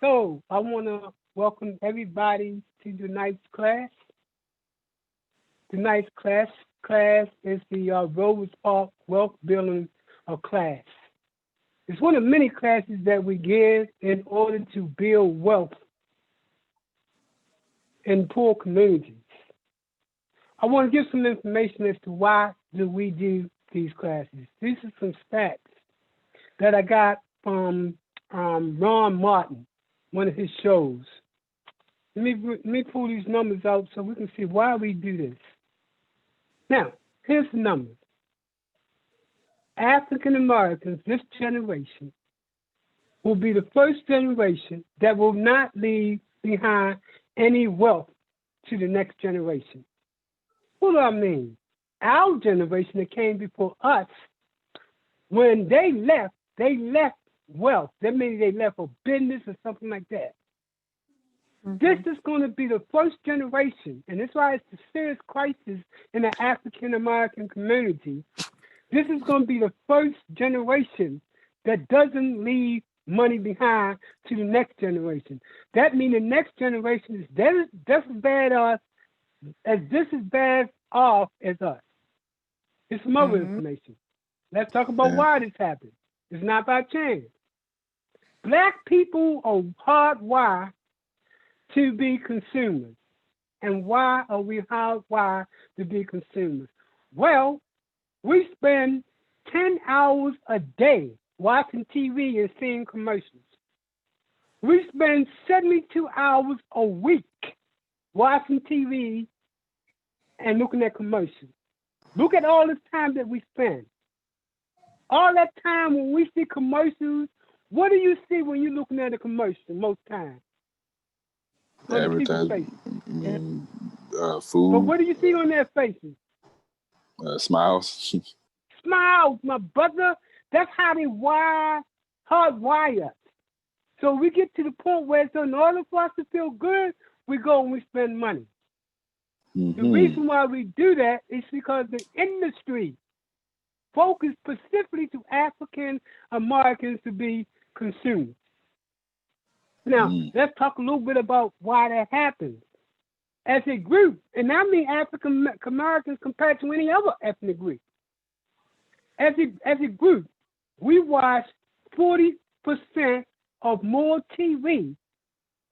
So I want to welcome everybody to tonight's class. Tonight's class is the Rose Park Wealth Building class. It's one of many classes that we give in order to build wealth in poor communities. I want to give some information as to why do we do these classes. These are some stats that I got from Ron Martin, one of his shows. Let me pull these numbers out so we can see why we do this. Now, here's the numbers. African Americans, this generation, will be the first generation that will not leave behind any wealth to the next generation. What do I mean? Our generation that came before us, when they left wealth. That means they left a business or something like that. This is going to be the first generation, and that's why it's a serious crisis in the African American community. This is going to be the first generation that doesn't leave money behind to the next generation. That means the next generation is just as bad off as us. Here's some other information. Let's talk about why this happened. It's not by chance. Black people are hardwired to be consumers. And why are we hardwired to be consumers? Well, we spend 10 hours a day watching TV and seeing commercials. We spend 72 hours a week watching TV and looking at commercials. Look at all the time that we spend. All that time when we see commercials, what do you see when you're looking at a commercial most times? Advertising, But food, what do you see on their faces? smiles. Smiles, my brother. That's how they hardwire us. So we get to the point where, so in order for us to feel good, we go and we spend money. The reason why we do that is because the industry focused specifically to African Americans to be consumers. Now, let's talk a little bit about why that happens. As a group, and I mean African Americans compared to any other ethnic group. As a group, we watch 40% of more TV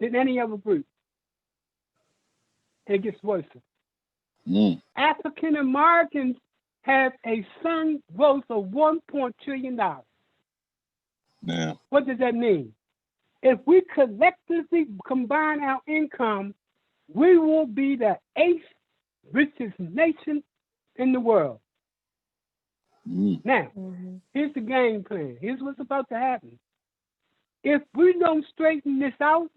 than any other group. It gets worse. African Americans have a sum gross of $1 trillion. Yeah. What does that mean? If we collectively combine our income, we will be the 8th richest nation in the world. Now, here's the game plan. Here's what's about to happen. If we don't straighten this out,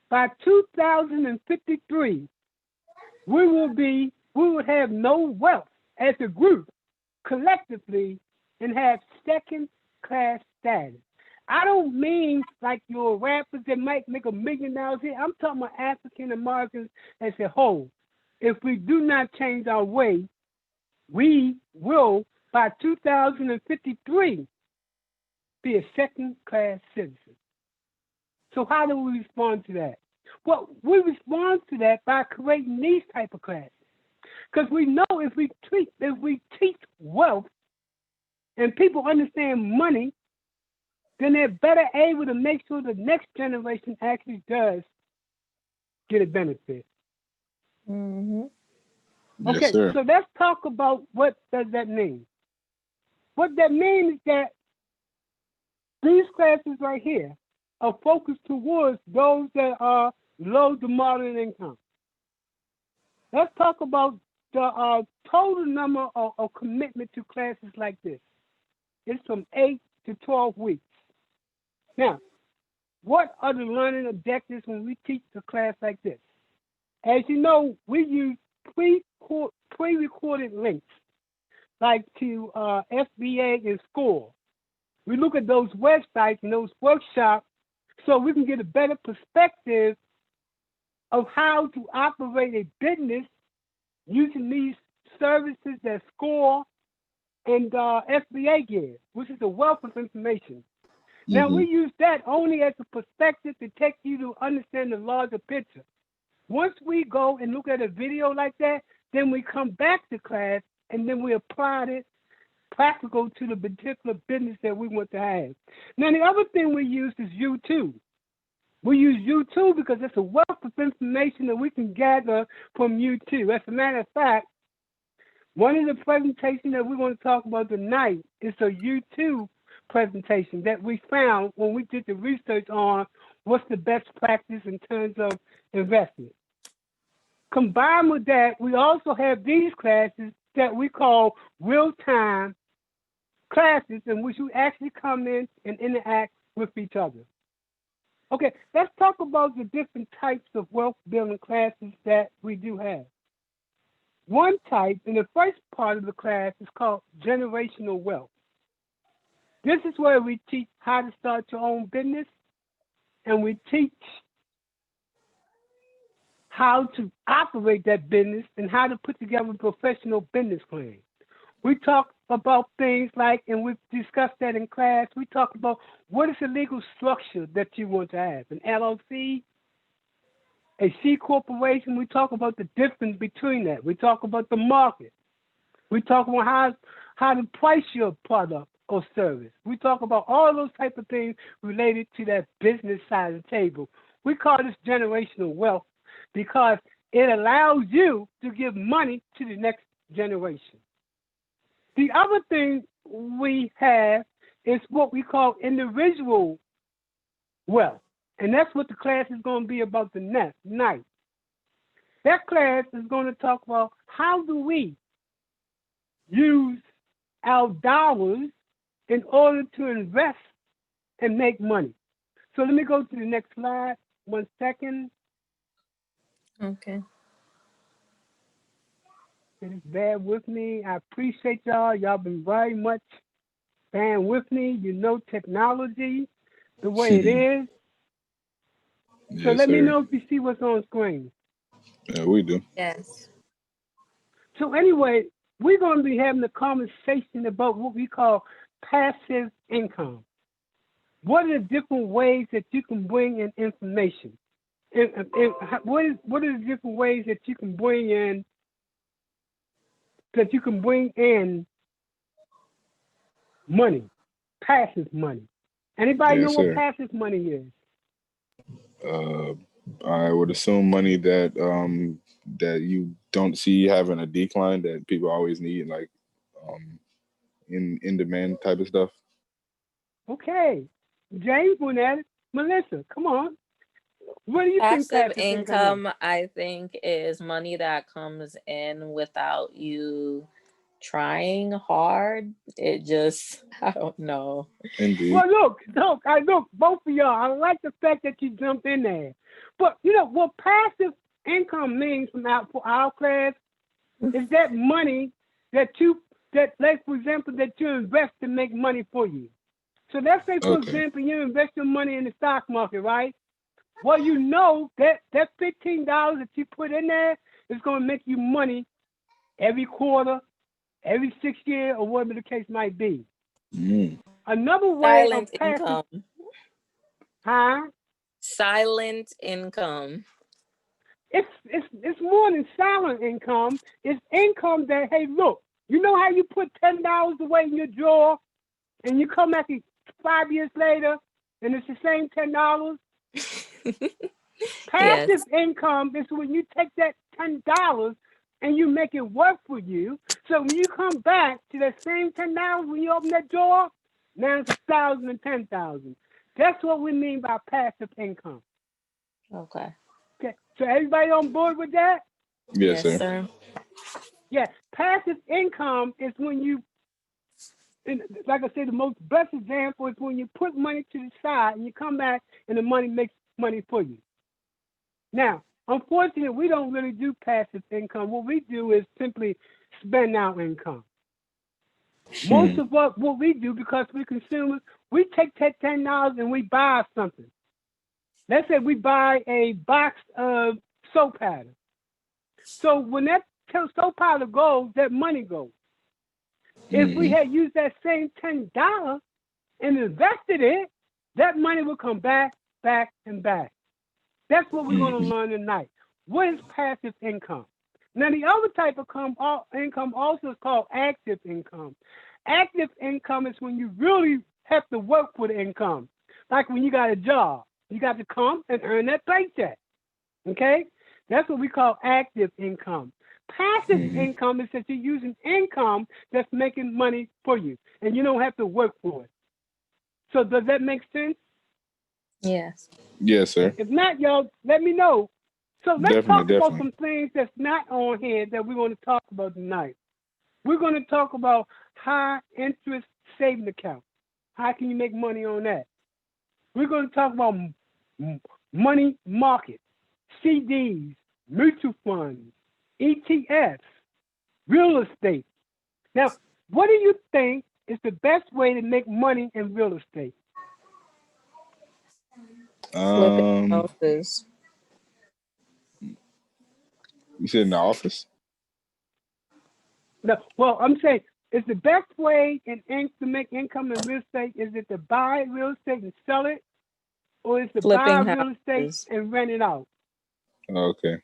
by 2053, we will have no wealth as a group collectively and have second-class status. I don't mean like your rappers that might make $1 million here. I'm talking about African Americans as a whole. If we do not change our way, we will, by 2053, be a second-class citizen. So how do we respond to that? Well, we respond to that by creating these type of classes. Because we know if we teach wealth and people understand money, then they're better able to make sure the next generation actually does get a benefit. Yes, Okay, sir. so let's talk about what does that mean. What that means is that these classes right here are focused towards those that are low to moderate income. Let's talk about the total number of commitment to classes like this. It's from 8 to 12 weeks. Now, what are the learning objectives when we teach a class like this? As you know, we use pre-recorded links, like to FBA and SCORE. We look at those websites and those workshops so we can get a better perspective of how to operate a business using these services that SCORE and FBA give, which is a wealth of information. Now, we use that only as a perspective to take you to understand the larger picture. Once we go and look at a video like that, then we come back to class and then we apply it practical to the particular business that we want to have. Now, the other thing we use is YouTube. We use YouTube because it's a wealth of information that we can gather from YouTube. As a matter of fact, one of the presentations that we want to talk about tonight is a YouTube presentation that we found when we did the research on what's the best practice in terms of investment. Combined with that, we also have these classes that we call real-time classes in which we actually come in and interact with each other. Okay, let's talk about the different types of wealth building classes that we do have. One type, in the first part of the class, is called generational wealth. This is where we teach how to start your own business, and we teach how to operate that business and how to put together a professional business plan. We talk about things like, and we've discussed that in class, we talk about what is the legal structure that you want to have, an LLC, a C corporation. We talk about the difference between that. We talk about the market. We talk about how to price your product or service. We talk about all those type of things related to that business side of the table. We call this generational wealth because it allows you to give money to the next generation. The other thing we have is what we call individual wealth. And that's what the class is going to be about the next night. That class is going to talk about how do we use our dollars in order to invest and make money. So let me go to the next slide. 1 second. Okay. Just bear with me. I appreciate y'all. Y'all been very much bearing with me. You know technology the way it is. So Yes, let me sir. know if you see what's on screen. Yeah, we do. Yes. So anyway, we're going to be having a conversation about what we call passive income. What are the different ways that you can bring in information? And what are the different ways that you can bring in money, passive money? Anybody know Yes, what sir. passive money is? I would assume money that that you don't see having a decline that people always need, like in demand type of stuff. Okay, James went at it. Melissa, come on. What do you think Passive passive income is? income, I think, is money that comes in without you trying hard. It just, I don't know. Indeed. Well, look, both of y'all. I like the fact that you jumped in there. But you know what passive income means for our class is that money that like for example, that you invest to make money for you. So let's say, for Okay. example, you invest your money in the stock market, right? Well, you know that $15 that you put in there is going to make you money every quarter, every 6 years, or whatever the case might be. Mm. Another way Silent of passive, income. huh? Silent income. It's more than silent income. It's income that, hey, look, you know how you put $10 away in your drawer, and you come back 5 years later, and it's the same $10. Passive Yes. income is when you take that $10 and you make it work for you. So when you come back to that same $10 when you open that door, now it's 1,000 and 10,000. That's what we mean by passive income. Okay. Okay, so everybody on board with that? Yes, Yes, sir. sir. Yeah, passive income is when you, and like I said, the most best example is when you put money to the side and you come back and the money makes money for you. Now, unfortunately, we don't really do passive income. What we do is simply spend our income. Most of what we do, because we're consumers, we take that $10 and we buy something. Let's say we buy a box of soap powder. So when that soap powder goes, that money goes. If we had used that same $10 and invested it, that money will come back, back, and back. That's what we're going to learn tonight. What is passive income? Now, the other type of income also is called active income. Active income is when you really have to work for the income. Like when you got a job, you got to come and earn that paycheck. Okay? That's what we call active income. Passive income is that you're using income that's making money for you, and you don't have to work for it. So does that make sense? Yes. Yes, sir. If not, y'all, let me know. So let's talk Definitely, about some things that's not on here that we're going to talk about tonight. We're going to talk about high interest saving account. How can you make money on that? We're going to talk about money market, CDs, mutual funds, ETFs, real estate. Now, what do you think is the best way to make money in real estate? Flipping Um, houses. you said in the office? No, well, I'm saying, is the best way to make income in real estate, is it to buy real estate and sell it? Or is it to buy Flipping real estate houses. and rent it out? Okay.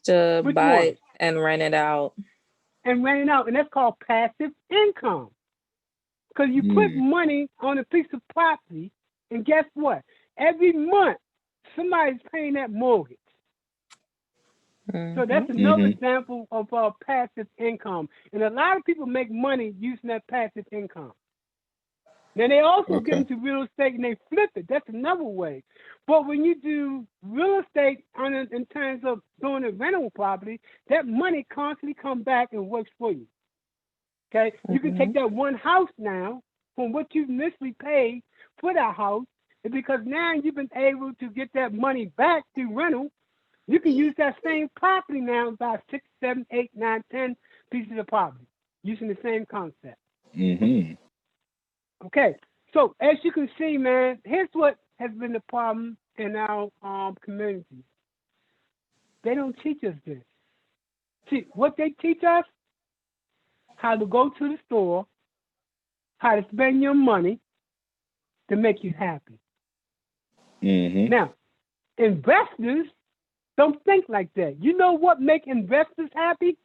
To Which buy one? and rent it out. And rent it out. And that's called passive income. Because you put money on a piece of property, and guess what? Every month, somebody's paying that mortgage. So that's another example of passive income. And a lot of people make money using that passive income. Now, they also get into real estate and they flip it. That's another way. But when you do real estate in terms of doing a rental property, that money constantly comes back and works for you. Okay? You can take that one house now from what you initially paid for that house, and because now you've been able to get that money back through rental, you can use that same property now and buy 6, 7, 8, 9, 10 pieces of property using the same concept. Okay, so as you can see, man, here's what has been the problem in our community. They don't teach us this. See, what they teach us, how to go to the store, how to spend your money to make you happy. Now, investors don't think like that. You know what makes investors happy?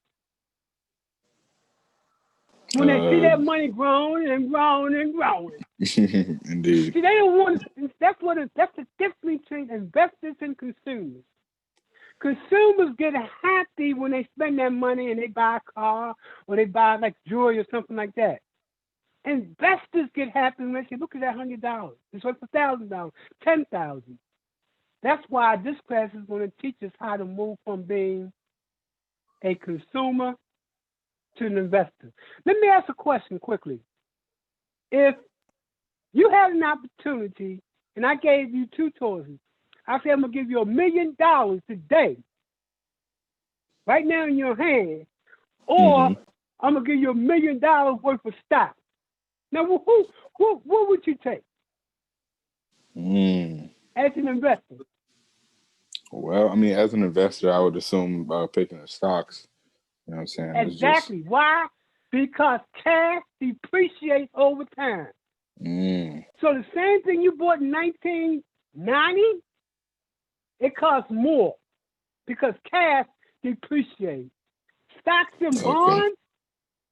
When they see that money growing and growing and growing. Indeed. See, they don't want. That's the difference between investors and consumers. Consumers get happy when they spend their money and they buy a car or they buy like jewelry or something like that. Investors get happy when they say, "Look at that $100. It's worth $1,000, $10,000." That's why this class is going to teach us how to move from being a consumer to an investor. Let me ask a question quickly. If you had an opportunity and I gave you two choices, I said I'm going to give you $1 million today, right now in your hand, or I'm going to give you $1 million worth of stock. Now, what would you take as an investor? Well, I mean, as an investor, I would assume picking the stocks. You know what I'm saying? Exactly. Why? Because cash depreciates over time. So the same thing you bought in 1990, it costs more because cash depreciates. Stocks and bonds,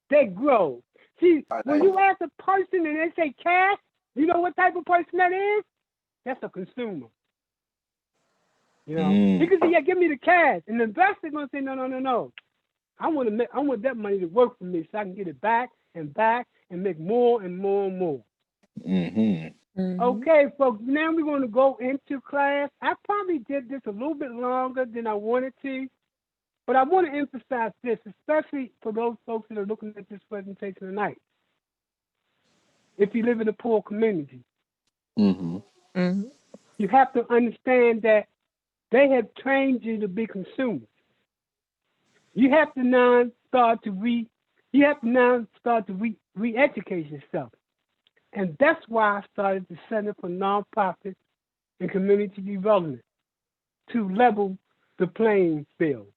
they grow. See, when you ask a person and they say cash, you know what type of person that is? That's a consumer. You know, he could say, "Yeah, give me the cash," and the investor's gonna say, "No. I want that money to work for me so I can get it back and make more and more and more." Okay, folks. Now we're going to go into class. I probably did this a little bit longer than I wanted to, but I want to emphasize this, especially for those folks that are looking at this presentation tonight. If you live in a poor community, you have to understand that they have trained you to be consumers. You have to now start to re-educate yourself. And that's why I started the Center for Nonprofit and Community Development, to level the playing field.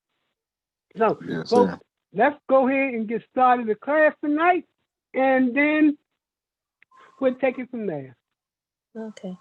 So, folks, let's go ahead and get started with class tonight, and then we'll take it from there. Okay.